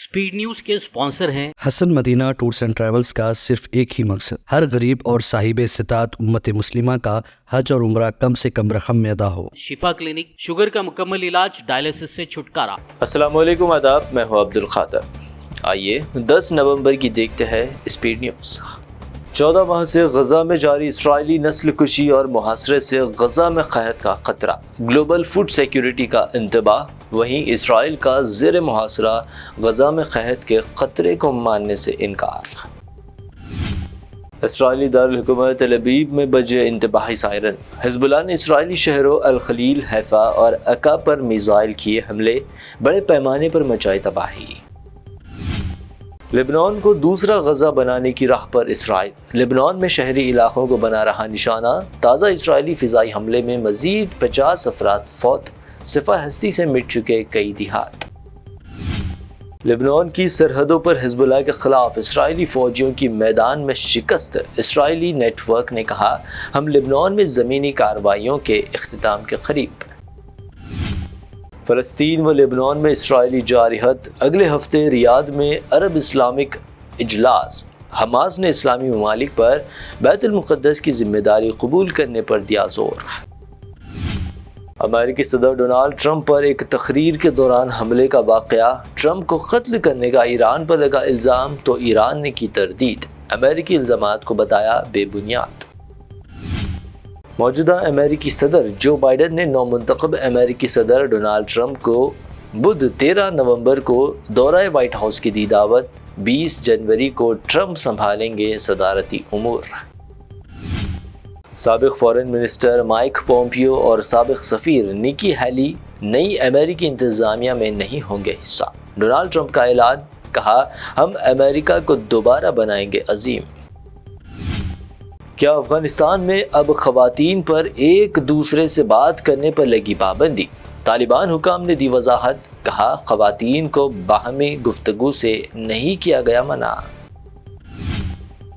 Speed news के sponsor हैं Hasan Madina tours and travels का सिर्फ एक ही मकसद, हर गरीब और साहिब इस्तिताअत उम्मत मुस्लिमा का हज और उम्रा कम से कम रकम में अदा हो। शिफा क्लिनिक, शुगर का मुकम्मल इलाज, डायलिसिस से छुटकारा। अस्सलाम वालेकुम, आदाब, मैं हूं अब्दुल खादर। आइए 10 नवंबर की देखते हैं स्पीड न्यूज़। 14 माह से गजा में जारी इसराइली नस्ल कुशी और मुहासरे से गजा में कहत का खतरा, ग्लोबल फूड सिक्योरिटी का इंतबाह। वहीं इसराइल का ज़ेर मुहासरा गजा में कहत के खतरे को मानने से इनकार। इसराइली दारुल हुकूमत तल अबीब में बजे इंतबाही सायरन। हिज़्बुल्लाह ने इसराइली शहरों अल खलील, हैफा और अका पर मिसाइल किए हमले, बड़े पैमाने पर मचाई तबाही। लेबनान को दूसरा गजा बनाने की राह पर इसराइल, लेबनान में शहरी इलाकों को बना रहा निशाना। ताज़ा इसराइली फ़िज़ाई हमले में मज़ीद 50 अफराद फौत, सिफा हस्ती से मिट चुके कई दिहात। लेबनान की सरहदों पर हिज़्बुल्लाह के खिलाफ इसराइली फ़ौजियों की मैदान में शिकस्त। इसराइली नेटवर्क ने कहा, हम लेबनान में ज़मीनी कार्रवाइयों के इख्तिताम के करीब। फ़लस्तीन व लेबनान में इसराइली जारहत। अगले हफ्ते रियाद में अरब इस्लामिक इजलास। हमास ने इस्लामी ममालिक पर बैतुल मुक़द्दस की जिम्मेदारी कबूल करने पर दिया जोर। अमेरिकी सदर डोनाल्ड ट्रंप पर एक तकरीर के दौरान हमले का वाक़या। ट्रंप को कत्ल करने का ईरान पर लगा इल्ज़ाम तो ईरान ने की तरदीद, अमेरिकी इल्ज़ामात को बताया बेबुनियाद। मौजूदा अमेरिकी सदर जो बाइडन ने नौमुंतखब अमेरिकी सदर डोनाल्ड ट्रंप को बुध 13 नवंबर को दौरा व्हाइट हाउस की दी दावत। 20 जनवरी को ट्रंप संभालेंगे सदारती उमूर। साबिक फॉरेन मिनिस्टर माइक पोम्पियो और साबिक सफ़ीर निकी हैली नई अमेरिकी इंतज़ामिया में नहीं होंगे हिस्सा। डोनाल्ड ट्रंप का ऐलान, कहा, हम अमेरिका को दोबारा बनाएंगे अजीम। क्या अफगानिस्तान में अब ख़वातीन पर एक दूसरे से बात करने पर लगी पाबंदी? तालिबान हुकाम ने दी वजाहत, कहा, ख़वातीन को बाहमी गुफ्तगू से नहीं किया गया मना।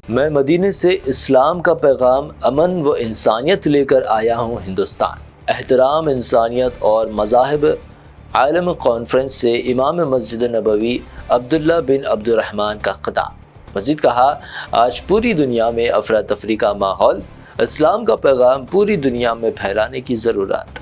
मैं मदीने से इस्लाम का पैगाम, अमन व इंसानियत लेकर आया हूँ हिंदुस्तान। एहतराम, इंसानियत और मज़ाहिब आलम कॉन्फ्रेंस से इमाम मस्जिद नबवी अब्दुल्ला बिन अब्दुर्रहमान का खिताब। मज़ीद कहा, आज पूरी दुनिया में अफरा तफरी का माहौल, इस्लाम का पैगाम पूरी दुनिया में फैलाने की ज़रूरत।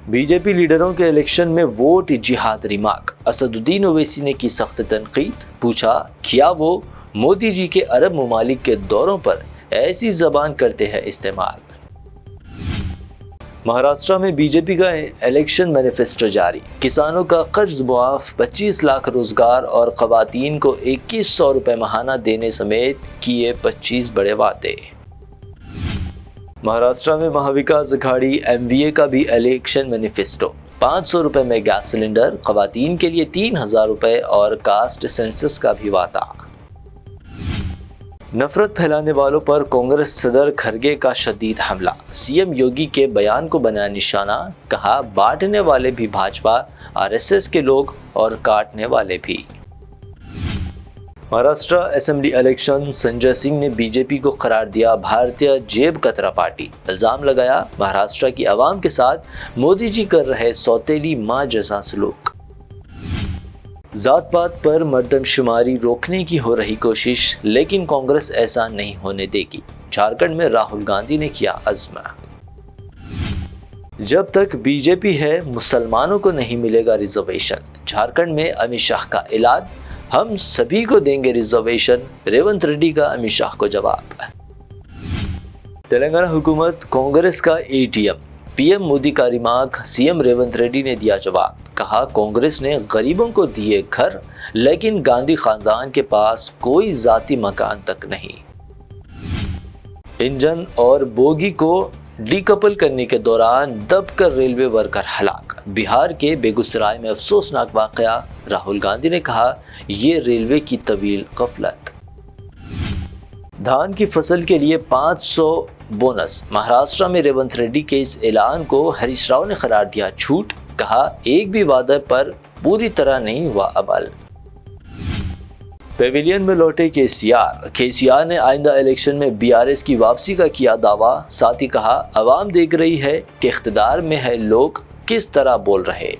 बीजेपी लीडरों के इलेक्शन में वोट जिहाद रिमार्क। असदुद्दीन ओवैसी ने की सख्त तनकीद, पूछा, क्या वो मोदी जी के अरब ममालिक के दौरों पर ऐसी ज़बान करते हैं इस्तेमाल। महाराष्ट्र में बीजेपी का इलेक्शन मैनिफेस्टो जारी। किसानों का कर्ज मुआफ, 25 लाख रोजगार और ख़वातीन को 2100 रुपये माहाना देने समेत किए 25 बड़े वादे। महाराष्ट्र में महाविकास अघाड़ी MVA का भी इलेक्शन मैनिफेस्टो। 500 रुपये में गैस सिलेंडर, ख़वातीन के लिए 3000 रुपये और कास्ट सेंसस का भी वादा। नफरत फैलाने वालों पर कांग्रेस सदर खरगे का शदीद हमला। CM योगी के बयान को बनाया निशाना, कहा, बांटने वाले भी भाजपा, RSS के लोग और काटने वाले भी। Maharashtra assembly election. संजय सिंह ने बीजेपी को करार दिया भारतीय जेब कतरा पार्टी। इल्जाम लगाया, महाराष्ट्र की आवाम के साथ मोदी जी कर रहे सौतेली माँ जैसा सलूक। जात पात पर मर्दमशुमारी रोकने की हो रही कोशिश, लेकिन कांग्रेस ऐसा नहीं होने देगी। झारखंड में राहुल गांधी ने किया अज़्म, जब तक बीजेपी है मुसलमानों को नहीं मिलेगा रिजर्वेशन। झारखंड में अमित शाह का ऐलान, हम सभी को देंगे रिजर्वेशन। रेवंत रेड्डी का अमित शाह को जवाब। तेलंगाना हुकूमत कांग्रेस का ATM। PM मोदी का रिमार्क, CM रेवंत रेड्डी ने दिया जवाब, कहा, कांग्रेस ने गरीबों को दिए घर, लेकिन गांधी खानदान के पास कोई जाती मकान तक नहीं। इंजन और बोगी को डीकपल करने के दौरान दबकर रेलवे वर्कर हलाक। बिहार के बेगूसराय में अफसोसनाक वाकया। राहुल गांधी ने कहा, ये रेलवे की तवील गफलत। धान की फसल के लिए 500 बोनस। महाराष्ट्र में रेवंत रेड्डी के इस ऐलान को हरीश राव ने करार दिया झूठ, कहा, एक भी वादे पर पूरी तरह नहीं हुआ अमल। पेविलियन में लौटे केसीआर ने आइंदा इलेक्शन में BRS की वापसी का किया दावा। साथ ही कहा, अवाम देख रही है कि इख्तिदार में है लोग किस तरह बोल रहे।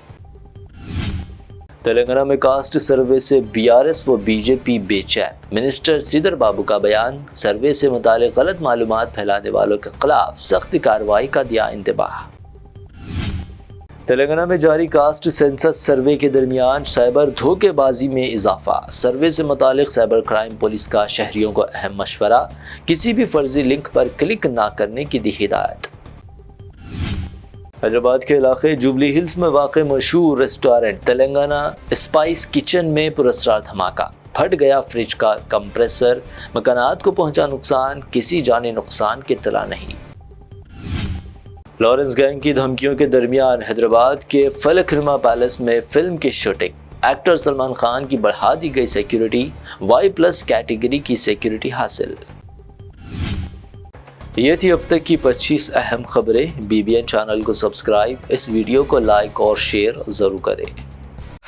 تلنگانہ میں کاسٹ سروے سے BRS و BJP بے چین، منسٹر سیدر بابو کا بیان، سروے سے متعلق غلط معلومات پھیلانے والوں کے خلاف سخت کارروائی کا دیا انتباہ۔ تلنگانہ میں جاری کاسٹ سینسس سروے کے درمیان سائبر دھوکے بازی میں اضافہ، سروے سے متعلق سائبر کرائم پولیس کا شہریوں کو اہم مشورہ، کسی بھی فرضی لنک پر کلک نہ کرنے کی دی ہدایت۔ حیدرآباد کے علاقے جوبلی ہلز میں واقع مشہور ریسٹورنٹ تلنگانہ اسپائس کچن میں پراسرار دھماکہ، پھٹ گیا فریج کا کمپریسر، مکانات کو پہنچا نقصان، کسی جانی نقصان کی اطلاع نہیں۔ لارنس گینگ کی دھمکیوں کے درمیان حیدرآباد کے فلک نما پیلس میں فلم کی شوٹنگ، ایکٹر سلمان خان کی بڑھا دی گئی سیکیورٹی، Y+ کیٹیگری کی سیکیورٹی حاصل۔ یہ تھی اب تک کی 25 اہم خبریں۔ BBN چینل کو سبسکرائب، اس ویڈیو کو لائک اور شیئر ضرور کریں۔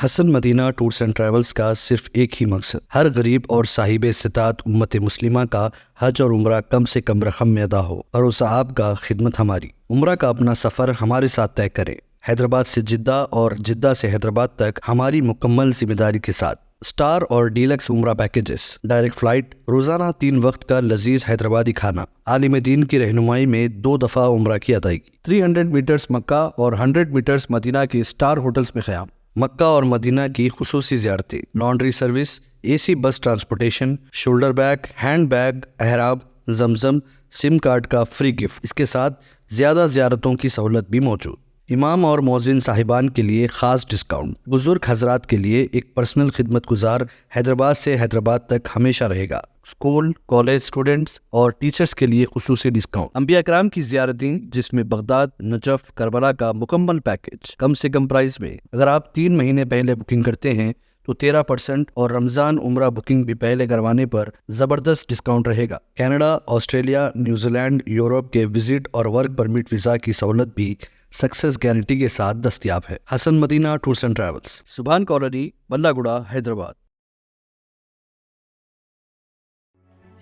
حسن مدینہ ٹورز اینڈ ٹریولز کا صرف ایک ہی مقصد، ہر غریب اور صاحب استطاعت امت مسلمہ کا حج اور عمرہ کم سے کم رقم میں ادا ہو۔ بھروسہ آپ کا، خدمت ہماری۔ عمرہ کا اپنا سفر ہمارے ساتھ طے کریں، حیدرآباد سے جدہ اور جدہ سے حیدرآباد تک ہماری مکمل ذمہ داری کے ساتھ۔ سٹار اور ڈیلکس عمرہ پیکیجز، ڈائریکٹ فلائٹ، روزانہ 3 وقت کا لذیذ حیدرآبادی کھانا، عالم دین کی رہنمائی میں 2 دفعہ عمرہ کی ادائیگی، 300 میٹرز مکہ اور 100 میٹرز مدینہ کے سٹار ہوٹلز میں قیام، مکہ اور مدینہ کی خصوصی زیارتیں، laundry service, AC bus transportation, shoulder bag, hand bag, احرام، زمزم، سم کارڈ کا فری گفٹ، اس کے ساتھ زیادہ زیارتوں کی سہولت بھی موجود۔ امام اور مؤذن صاحبان کے لیے خاص ڈسکاؤنٹ، بزرگ حضرات کے لیے ایک پرسنل خدمت گزار حیدرآباد سے حیدرآباد تک ہمیشہ رہے گا۔ اسکول، کالج اسٹوڈنٹس اور ٹیچرز کے لیے خصوصی ڈسکاؤنٹ، انبیاء کرام کی زیارتیں جس میں بغداد، نجف، کربلا کا مکمل پیکج کم سے کم پرائز میں۔ اگر آپ 3 مہینے پہلے بکنگ کرتے ہیں تو 13% اور رمضان عمرہ بکنگ بھی پہلے کروانے پر زبردست ڈسکاؤنٹ رہے گا۔ Canada, Australia, New Zealand, Europe کے وزٹ اور ورک پرمٹ ویزا کی سہولت بھی سکسیس گارنٹی کے ساتھ دستیاب ہے۔ Hasan Madina tours and travels, Subhan colony, بلہ گڑا، حیدرآباد۔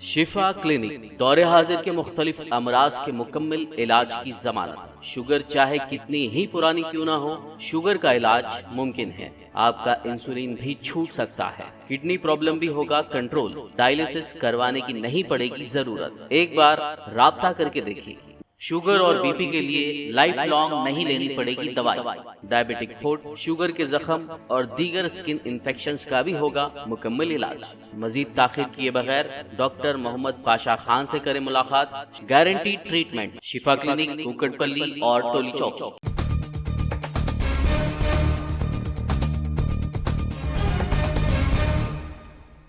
شفا کلینک دور حاضر کے مختلف امراض کے مکمل علاج کی ضمانت۔ شوگر چاہے کتنی ہی پرانی کیوں نہ ہو، شوگر کا علاج ممکن ہے۔ آپ کا انسولین بھی چھوٹ سکتا ہے، کڈنی پرابلم بھی ہوگا کنٹرول، ڈائلیسس کروانے کی نہیں پڑے گی ضرورت۔ ایک بار رابطہ کر کے دیکھیے۔ شوگر اور BP کے لیے لائف لانگ نہیں لینی پڑے گی دوائی۔ ڈائبیٹک فوڈ، شوگر کے زخم اور دیگر سکن انفیکشنز کا بھی ہوگا مکمل علاج۔ مزید تاخیر کیے بغیر ڈاکٹر محمد پاشا خان سے کریں ملاقات۔ گارنٹی ٹریٹمنٹ، شفا کلینک، کوکٹ پلی اور ٹولی چوک۔